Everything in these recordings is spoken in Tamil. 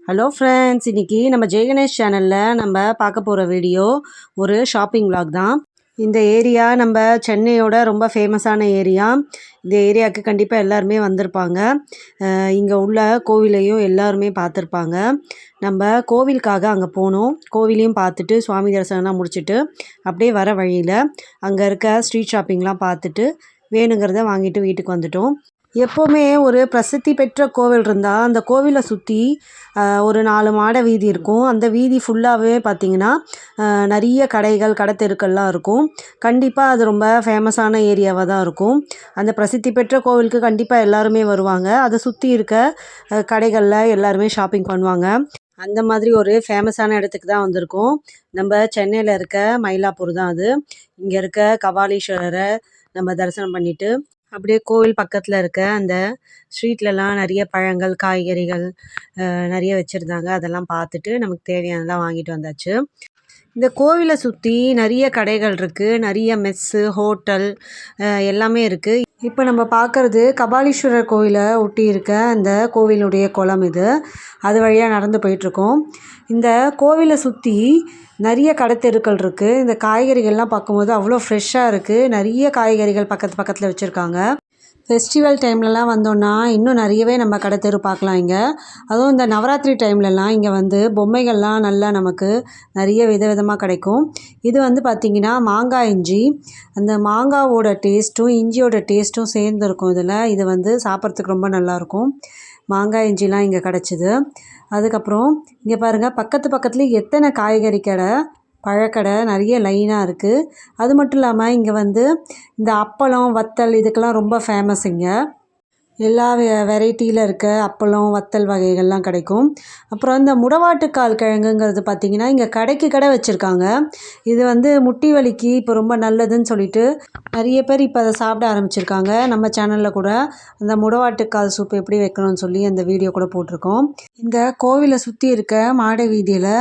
ஹலோ ஃப்ரெண்ட்ஸ், இன்றைக்கி நம்ம ஜெயகணேஷ் சேனலில் நம்ம பார்க்க போகிற வீடியோ ஒரு ஷாப்பிங் vlog தான். இந்த ஏரியா நம்ம சென்னையோட ரொம்ப ஃபேமஸான ஏரியா. இந்த ஏரியாவுக்கு கண்டிப்பாக எல்லாருமே வந்திருப்பாங்க. இங்கே உள்ள கோவிலையும் எல்லாருமே பார்த்துருப்பாங்க. நம்ம கோவிலுக்காக அங்கே போனோம். கோவிலையும் பார்த்துட்டு சுவாமி தரிசனம்லாம் முடிச்சுட்டு அப்படியே வர வழியில் அங்கே இருக்க ஸ்ட்ரீட் ஷாப்பிங்லாம் பார்த்துட்டு வேணுங்கிறத வாங்கிட்டு வீட்டுக்கு வந்துட்டோம். எப்போவுமே ஒரு பிரசித்தி பெற்ற கோவில் இருந்தால் அந்த கோவிலை சுற்றி ஒரு 4 மாட வீதி இருக்கும். அந்த வீதி ஃபுல்லாகவே பார்த்திங்கன்னா நிறைய கடைகள் கடைத்தெருக்கள்லாம் இருக்கும். கண்டிப்பாக அது ரொம்ப ஃபேமஸான ஏரியாவாக தான் இருக்கும். அந்த பிரசித்தி பெற்ற கோவிலுக்கு கண்டிப்பாக எல்லாருமே வருவாங்க. அதை சுற்றி இருக்க கடைகளில் எல்லாருமே ஷாப்பிங் பண்ணுவாங்க. அந்த மாதிரி ஒரு ஃபேமஸான இடத்துக்கு தான் வந்திருக்கோம். நம்ம சென்னையில் இருக்க மயிலாப்பூர் தான் அது. இங்கே இருக்க கபாலீஸ்வரரை நம்ம தரிசனம் பண்ணிவிட்டு அப்படியே கோவில் பக்கத்தில் இருக்க அந்த ஸ்ட்ரீட்லலாம் நிறைய பழங்கள் காய்கறிகள் நிறைய வச்சுருந்தாங்க. அதெல்லாம் பார்த்துட்டு நமக்கு தேவையானதெல்லாம் வாங்கிட்டு வந்தாச்சு. இந்த கோவிலை சுற்றி நிறைய கடைகள் இருக்குது. நிறைய மெஸ்ஸு ஹோட்டல் எல்லாமே இருக்குது. இப்போ நம்ம பார்க்குறது கபாலீஸ்வரர் கோவிலை ஒட்டி இருக்க அந்த கோவிலுடைய குளம் இது. அது வழியாக நடந்து போயிட்டுருக்கோம். இந்த கோவிலை சுற்றி நிறைய கடைத்தெருக்கள் இருக்குது. இந்த காய்கறிகள்லாம் பார்க்கும்போது அவ்வளோ ஃப்ரெஷ்ஷாக இருக்குது. நிறைய காய்கறிகள் பக்கத்தில் வச்சுருக்காங்க. ஃபெஸ்டிவல் டைம்லலாம் வந்தோன்னா இன்னும் நிறையவே நம்ம கடைத்தெரு பார்க்கலாம் இங்கே. அதுவும் இந்த நவராத்திரி டைம்லலாம் இங்கே வந்து பொம்மைகள்லாம் நல்லா நமக்கு நிறைய விதவிதமாக கிடைக்கும். இது வந்து பார்த்திங்கன்னா மாங்காய் இஞ்சி. அந்த மாங்காவோட டேஸ்ட்டும் இஞ்சியோட டேஸ்ட்டும் சேர்ந்துருக்கும் இதில். இது வந்து சாப்பிட்றதுக்கு ரொம்ப நல்லாயிருக்கும். மாங்காய் இஞ்சிலாம் இங்கே கிடச்சிது. அதுக்கப்புறம் இங்கே பாருங்கள் பக்கத்துலேயே எத்தனை காய்கறி கடை பழக்கடை நிறைய லைனாக இருக்குது. அது மட்டும் இல்லாமல் இங்கே வந்து இந்த அப்பளம் வத்தல் இதுக்கெல்லாம் ரொம்ப ஃபேமஸ். இங்கே எல்லா வெரைட்டியில் இருக்க அப்பளம் வத்தல் வகைகள்லாம் கிடைக்கும். அப்புறம் இந்த முடவாட்டுக்கால் கிழங்குங்கிறது பார்த்திங்கன்னா இங்கே கடைக்கு கடை வச்சுருக்காங்க. இது வந்து முட்டி வலிக்கு இப்போ ரொம்ப நல்லதுன்னு சொல்லிட்டு நிறைய பேர் இப்போ அதை சாப்பிட ஆரம்பிச்சிருக்காங்க. நம்ம சேனலில் கூட அந்த முடவாட்டுக்கால் சூப் எப்படி வைக்கணும்னு சொல்லி அந்த வீடியோ கூட போட்டிருக்கோம். இந்த கோவிலை சுற்றி இருக்க மாட வீதியில்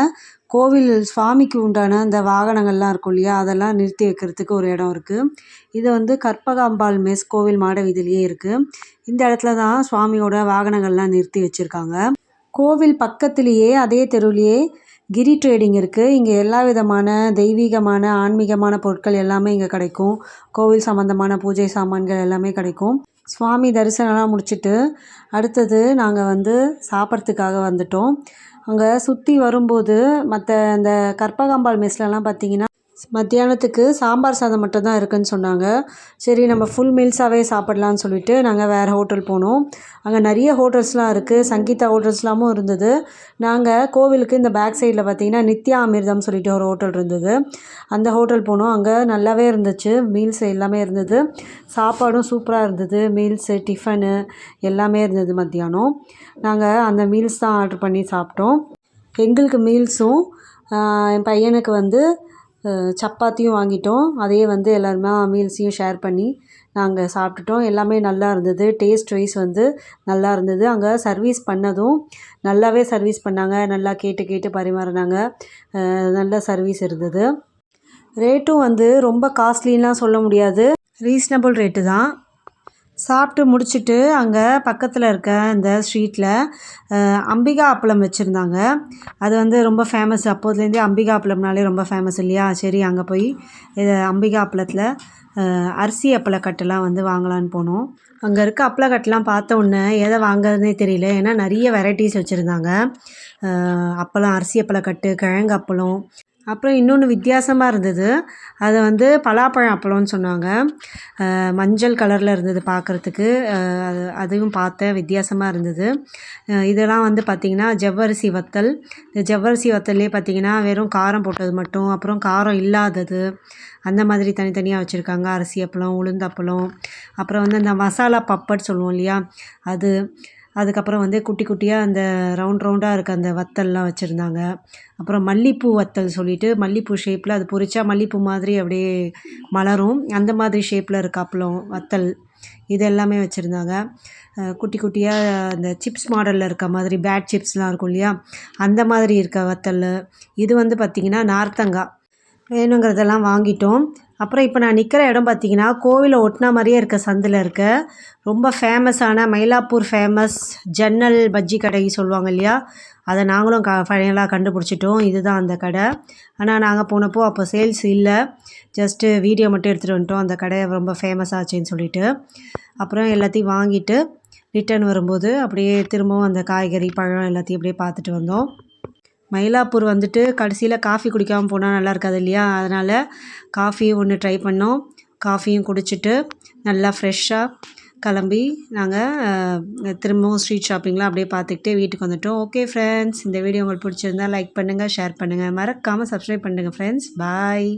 கோவில் சுவாமிக்கு உண்டான அந்த வாகனங்கள்லாம் இருக்கும் இல்லையா, அதெல்லாம் நிறுத்தி வைக்கிறதுக்கு ஒரு இடம் இருக்குது. இது வந்து கற்பகாம்பாள் மெஸ் கோவில் மாட வீதியிலேயே இருக்குது. இந்த இடத்துல தான் சுவாமியோட வாகனங்கள்லாம் நிறுத்தி வச்சுருக்காங்க. கோவில் பக்கத்துலேயே அதே தெருவிலேயே கிரி ட்ரேடிங் இருக்குது. இங்கே எல்லா விதமான தெய்வீகமான ஆன்மீகமான பொருட்கள் எல்லாமே இங்கே கிடைக்கும். கோவில் சம்மந்தமான பூஜை சாமான்கள் எல்லாமே கிடைக்கும். சுவாமி தரிசனம்லாம் முடிச்சுட்டு அடுத்தது நாங்கள் வந்து சாப்பிட்றதுக்காக வந்துட்டோம். அங்கே சுற்றி வரும்போது மற்ற அந்த கற்பகாம்பாள் மெஸ்லலாம் பார்த்திங்கன்னா மத்தியானத்துக்கு சாம்பார் சாதம் மட்டும்தான் இருக்குதுன்னு சொன்னாங்க. சரி நம்ம ஃபுல் மீல்ஸாகவே சாப்பிட்லான்னு சொல்லிட்டு நாங்கள் வேறு ஹோட்டல் போனோம். அங்கே நிறைய ஹோட்டல்ஸ்லாம் இருக்குது. சங்கீதா ஹோட்டல்ஸ்லாமும் இருந்தது. நாங்கள் கோவிலுக்கு இந்த பேக் சைடில் பார்த்திங்கன்னா நித்யா அமிர்தம் சொல்லிட்டு ஒரு ஹோட்டல் இருந்தது. அந்த ஹோட்டல் போனோம். அங்கே நல்லாவே இருந்துச்சு. மீல்ஸ் எல்லாமே இருந்தது. சாப்பாடும் சூப்பராக இருந்தது. மீல்ஸு டிஃபனு எல்லாமே இருந்தது. மத்தியானம் நாங்கள் அந்த மீல்ஸ் தான் ஆர்டர் பண்ணி சாப்பிட்டோம். எங்களுக்கு மீல்ஸும் என் பையனுக்கு வந்து சப்பாத்தியும் வாங்கிட்டோம். அதையே வந்து எல்லாருமே மீல்ஸையும் ஷேர் பண்ணி நாங்கள் சாப்பிட்டுட்டோம். எல்லாமே நல்லா இருந்தது. டேஸ்ட் வைஸ் வந்து நல்லா இருந்தது. அங்கே சர்வீஸ் பண்ணதும் நல்லாவே சர்வீஸ் பண்ணாங்க. நல்லா கேட்டு பரிமாறினாங்க. நல்ல சர்வீஸ் இருந்தது. ரேட்டும் வந்து ரொம்ப காஸ்ட்லின்லாம் சொல்ல முடியாது. ரீசனபிள் ரேட்டு தான். சாப்பிட்டு முடிச்சுட்டு அங்கே பக்கத்தில் இருக்க இந்த ஸ்ட்ரீட்டில் அம்பிகா அப்பளம் வச்சுருந்தாங்க. அது வந்து ரொம்ப ஃபேமஸ். அப்போதுலேருந்தே அம்பிகா அப்பளம்னாலே ரொம்ப ஃபேமஸ் இல்லையா. சரி அங்கே போய் அம்பிகா அப்பளத்தில் அரிசி அப்பளக்கட்டெல்லாம் வந்து வாங்கலான்னு போனோம். அங்கே இருக்க அப்பளக்கட்டெலாம் பார்த்த உடனே எதை வாங்குறதுனே தெரியல. ஏன்னா நிறைய வெரைட்டிஸ் வச்சுருந்தாங்க. அப்பளம் அரிசி அப்பளக்கட்டு கிழங்கு அப்பளம் அப்புறம் இன்னொன்று வித்தியாசமாக இருந்தது. அது வந்து பலாப்பழம் அப்பளம்னு சொன்னாங்க. மஞ்சள் கலரில் இருந்தது பார்க்குறதுக்கு. அதையும் பார்த்தேன். வித்தியாசமாக இருந்தது. இதெல்லாம் வந்து பார்த்திங்கன்னா ஜவ்வரிசி வத்தல். இந்த ஜவ்வரிசி வத்தல்லே பார்த்திங்கன்னா வெறும் காரம் போட்டது மட்டும், அப்புறம் காரம் இல்லாதது அந்த மாதிரி தனித்தனியாக வச்சுருக்காங்க. அரிசி அப்பளம் உளுந்தப்பளம் அப்புறம் வந்து அந்த மசாலா பப்பட் சொல்லுவோம் இல்லையா அது. அதுக்கப்புறம் வந்து குட்டி குட்டியாக அந்த ரவுண்டாக இருக்க அந்த வத்தல்லாம் வச்சுருந்தாங்க. அப்புறம் மல்லிப்பூ வத்தல் சொல்லிட்டு மல்லிப்பூ ஷேப்பில் அது பொரிச்சா மல்லிப்பூ மாதிரி அப்படியே மலரும். அந்த மாதிரி ஷேப்பில் இருக்க அப்பளம் வத்தல் இது எல்லாமே வச்சுருந்தாங்க. குட்டி குட்டியாக அந்த சிப்ஸ் மாடலில் இருக்க மாதிரி பேட் சிப்ஸ்லாம் இருக்கும் இல்லையா, அந்த மாதிரி இருக்க வத்தல். இது வந்து பார்த்திங்கன்னா நார்த்தங்காய். வேணுங்கிறதெல்லாம் வாங்கிட்டோம். அப்புறம் இப்போ நான் நிற்கிற இடம் பார்த்தீங்கன்னா கோவிலை ஒட்டின மாதிரியே இருக்க சந்தில் இருக்க ரொம்ப ஃபேமஸான மயிலாப்பூர் ஃபேமஸ் ஜன்னல் பஜ்ஜி கடை சொல்லுவாங்க இல்லையா, அதை நாங்களும் ஃபைனலாக கண்டுபிடிச்சிட்டோம். இதுதான் அந்த கடை. ஆனால் நாங்கள் போனப்போ அப்போ சேல்ஸ் இல்லை, ஜஸ்ட்டு வீடியோ மட்டும் எடுத்துகிட்டு வந்துட்டோம். அந்த கடை ரொம்ப ஃபேமஸ் ஆச்சுன்னு சொல்லிட்டு அப்புறம் எல்லாத்தையும் வாங்கிட்டு ரிட்டர்ன் வரும்போது அப்படியே திரும்பவும் அந்த காய்கறி பழம் எல்லாத்தையும் அப்படியே பார்த்துட்டு வந்தோம். மயிலாப்பூர் வந்துட்டு கடைசியில் காஃபி குடிக்காமல் போனால் நல்லா இருக்காது இல்லையா, அதனால் காஃபியும் ஒன்று ட்ரை பண்ணோம். காஃபியும் குடிச்சிட்டு நல்லா ஃப்ரெஷ்ஷாக கிளம்பி நாங்கள் திரும்பவும் ஸ்ட்ரீட் ஷாப்பிங்லாம் அப்படியே பார்த்துக்கிட்டே வீட்டுக்கு வந்துட்டோம். ஓகே ஃப்ரெண்ட்ஸ், இந்த வீடியோ உங்களுக்கு பிடிச்சிருந்தா லைக் பண்ணுங்கள், ஷேர் பண்ணுங்கள், மறக்காமல் சப்ஸ்கிரைப் பண்ணுங்கள் ஃப்ரெண்ட்ஸ். பாய்.